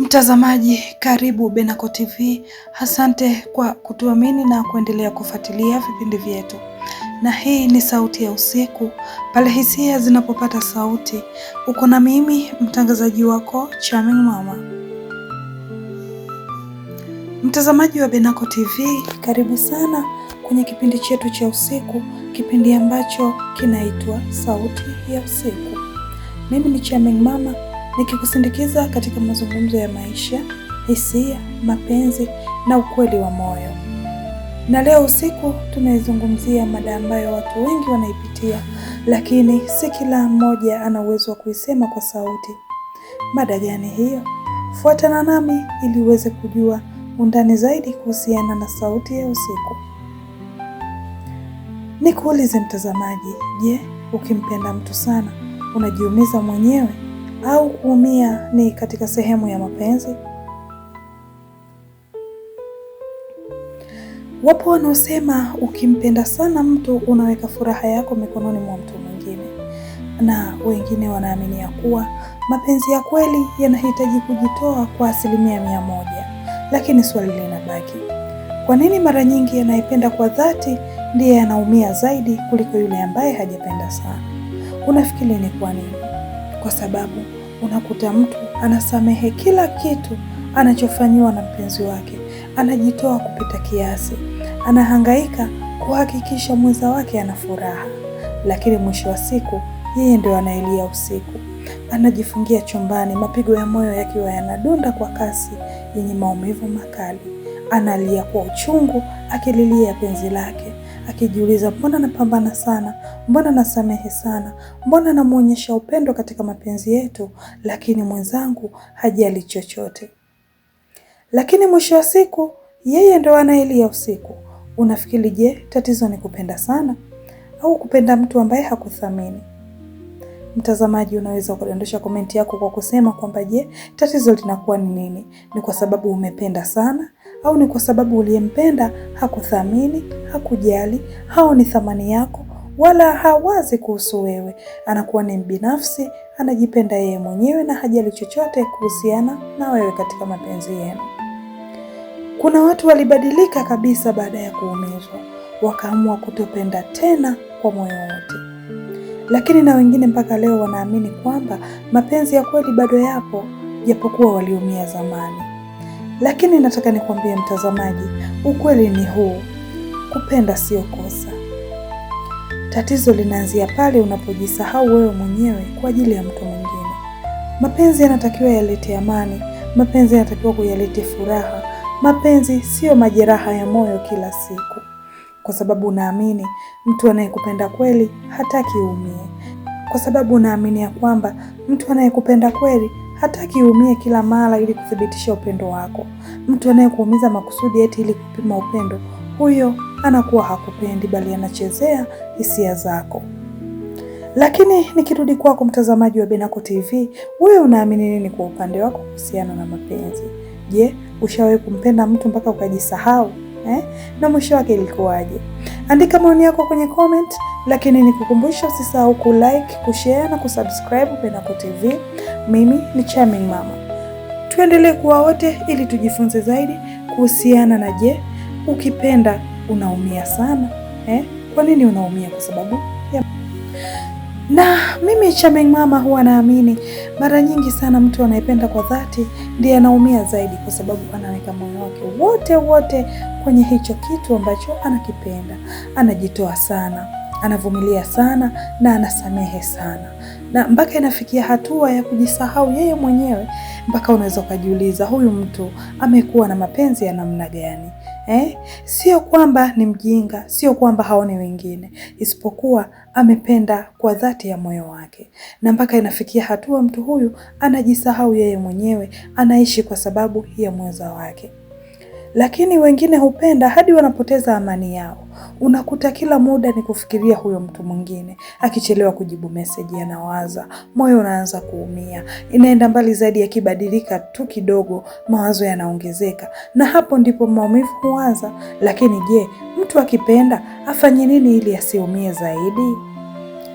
Mtazamaji, karibu Benako TV. Asante kwa kutuamini na kuendelea kufuatilia vipindi vyetu. Na hii ni Sauti ya Usiku, pale hisia zinapopata sauti. Uko na mimi mtangazaji wako Charming Mama. Mtazamaji wa Benako TV, karibu sana kwenye kipindi chetu cha usiku, kipindi ambacho kinaitwa Sauti ya Usiku. Mimi ni Charming Mama, nikikusindikiza katika mazungumzo ya maisha, hisia, mapenzi na ukweli wa moyo. Na leo usiku tunaizungumzia mada ambayo watu wengi wanaipitia, lakini si kila mmoja ana uwezo wa kuisema kwa sauti. Mada gani hiyo? Fuatana nami ili uweze kujua undani zaidi kuhusiana na sauti ya usiku. Nikuulize mtazamaji, je, ukimpenda mtu sana unajiumiza mwenyewe au kuumia ni katika sehemu ya mapenzi? Wapo wanaosema ukimpenda sana mtu unaweka furaha yako mikononi mwa mtu mwingine, na wengine wanaamini ya kuwa mapenzi ya kweli yanahitaji kujitoa kwa 100%. Lakini swali linabaki, kwa nini mara nyingi anayependa kwa dhati ndiye anaumia zaidi kuliko yule ambaye hajapenda sana? Unafikiri ni kwa nini? Kwa sababu unakuta mtu anasamehe kila kitu anachofanyiwa na mpenzi wake, anajitoa kupita kiasi, anahangaika kuhakikisha mwenza wake ana furaha, lakini mwisho wa siku yeye ndio anaelia usiku. Anajifungia chumbani, mapigo ya moyo yakiwa yanadunda kwa kasi yenye maumivu makali. Analia kwa uchungu akililia penzi lake, akijiuliza, mbona napambana sana, mbona nasamehe sana, mbona namuonyesha upendo katika mapenzi yetu, lakini mwenzangu hajali chochote. Lakini mwisho wa siku yeye ndo anaelia usiku. Unafikiri je, tatizo ni kupenda sana au kupenda mtu ambaye hakuthamini? Mtazamaji, unaweza kudondosha komenti yako kwa kusema kwamba je, tatizo linakuwa ni nini? Ni kwa sababu umependa sana au ni kwa sababu uliyempenda hakuthamini, hakujali, haoni thamani yako wala hawazi kuhusu wewe? Anakuwa ni mbinafsi, anajipenda yeye mwenyewe na hajali chochote kuhusiana na wewe katika mapenzi yenu. Kuna watu walibadilika kabisa baada ya kuumizwa, wakaamua kutopenda tena kwa moyo wote. Lakini na wengine mpaka leo wanaamini kwamba mapenzi ya kweli bado yapo, japokuwa waliumia zamani. Lakini nataka nikwambie mtazamaji, ukweli ni huu: kupenda sio kosa. Tatizo linaanzia pale unapojisahau wewe mwenyewe kwa ajili ya mtu mwingine. Mapenzi yanatakiwa yalete amani, mapenzi yanatakiwa kuyalete furaha. Mapenzi sio majeraha ya moyo kila siku, kwa sababu unaamini mtu anayekupenda kweli hataki uumie. Kwa sababu unaamini ya kwamba mtu anayekupenda kweli hataki uumie kila mara ili kuthibitisha upendo wako. Mtu anayekuumiza makusudi eti ili kupima upendo, huyo anakuwa hakupendi bali anachezea hisia zako. Lakini nikirudi kwako mtazamaji wa Benako TV, wewe unaamini nini kwa upande wako kuhusiana na mapenzi? Je, ushawahi kumpenda mtu mpaka ukajisahau? Na mwisho wake ilikuwaje? Andika maoni yako kwenye comment, lakini nikukumbusha usisahau kulike, kushare na kusubscribe Benako TV. Mimi ni Charming Mama. Tuendelee kuwa wote ili tujifunze zaidi kuhusiana na je, ukipenda unaumia sana? Kwa nini unaumia? Kwa sababu ya... Na mimi Charming Mama huwa naamini mara nyingi sana mtu anayependa kwa dhati ndiye anaumia zaidi, kwa sababu anaweka moyo wake wote kwenye hicho kitu ambacho anakipenda. Anajitoa sana, anavumilia sana na anasamehe sana, na mpaka inafikia hatua ya kujisahau yeye mwenyewe. Mpaka unaweza kujiuliza, huyu mtu amekuwa na mapenzi ya namna gani? Sio kwamba ni mjinga, sio kwamba haoni wengine, isipokuwa amependa kwa dhati ya moyo wake. Na mpaka inafikia hatua mtu huyu anajisahau yeye mwenyewe, anaishi kwa sababu ya mwenza wake. Lakini wengine hupenda hadi wanapoteza amani yao. Unakuta kila muda ni kufikiria huyo mtu mwingine. Akichelewa kujibu message anawaza, moyo unaanza kuumia. Inaenda mbali zaidi, yakibadilika tu kidogo mawazo yanaongezeka, na hapo ndipo maumivu huanza. Lakini je, mtu akipenda afanye nini ili asiumie zaidi?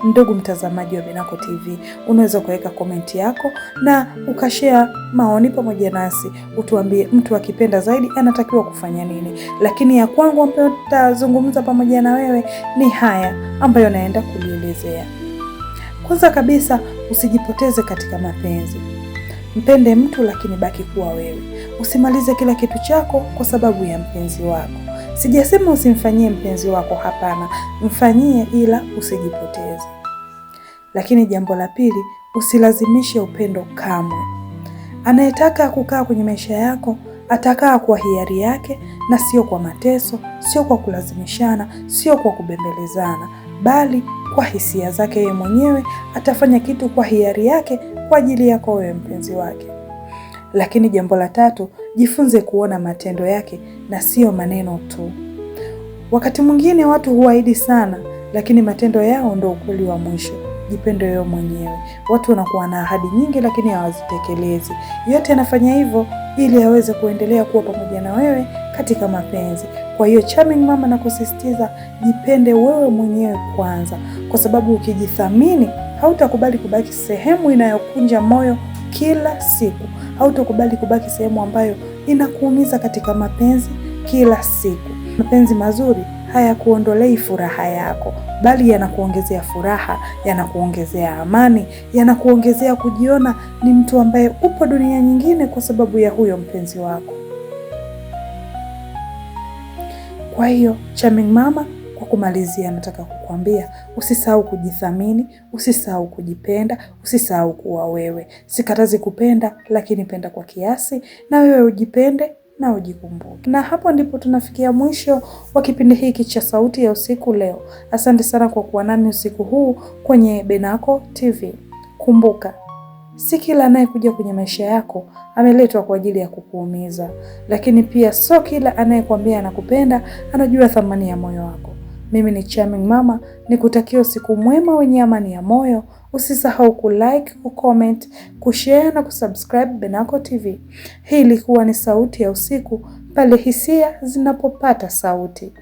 ndugu mtazamaji wa Benako TV, unaweza kuweka komenti yako na ukashare maoni pamoja nasi. Utuambie mtu akipenda zaidi anatakiwa kufanya nini. Lakini ya kwangu ambayo tutazungumza pamoja na wewe ni haya ambayo naenda kulielezea. Kwanza kabisa, usijipoteze katika mapenzi. Mpende mtu lakini baki kuwa wewe. Usimalize kila kitu chako kwa sababu ya mpenzi wako. Sijasema usimfanyie mpenzi wako, hapana. Mfanyie, ila usijipoteze. Lakini jambo la pili, usilazimishe upendo kamwe. Anayetaka kukaa kwenye maisha yako atakaa kwa hiari yake na sio kwa mateso, sio kwa kulazimishana, sio kwa kubembelezana, bali kwa hisia zake yeye mwenyewe. Atafanya kitu kwa hiari yake kwa ajili yako wewe mpenzi wake. Lakini jambo la tatu, jifunze kuona matendo yake na sio maneno tu. Wakati mwingine watu huahidi sana, lakini matendo yao ndio ukweli wa mwisho. Jipende wewe mwenyewe. Watu wanakuwa na ahadi nyingi lakini hawazitekelezi. Yote anafanya hivyo ili aweze kuendelea kuwa pamoja na wewe katika mapenzi. Kwa hiyo Charming Mama nakusisitiza, jipende wewe mwenyewe kwanza, kwa sababu ukijithamini hautakubali kubaki sehemu inayokunja moyo kila siku. Hautakubali kubaki sehemu ambayo inakuumiza katika mapenzi kila siku. Mapenzi mazuri hayakuondolei furaha yako, bali yanakuongezea furaha, yanakuongezea amani, yanakuongezea kujiona ni mtu ambaye upo dunia nyingine kwa sababu ya huyo mpenzi wako. Kwa hiyo Charming Mama, kwa kumalizia, nataka kukuambia usisahau kujithamini, usisahau kujipenda, usisahau kuwa wewe. Sikatazi kupenda, lakini penda kwa kiasi, na wewe ujipende na ujikumbuke. Na hapo ndipo tunafikia mwisho wa kipindi hiki cha Sauti ya Usiku leo. Asante sana kwa kuwa nami usiku huu kwenye Benako TV. Kumbuka, si kila anayekuja kwenye maisha yako ameletwa kwa ajili ya kukuumiza, lakini pia sio kila anayekwambia anakupenda anajua thamani ya moyo wako. Mimi ni Charming Mama, nikutakia usiku mwema wenye amani ya moyo. Usisahau kulike, kucomment, kushare na kusubscribe Benako TV. Hii ilikuwa ni Sauti ya Usiku, pale hisia zinapopata sauti.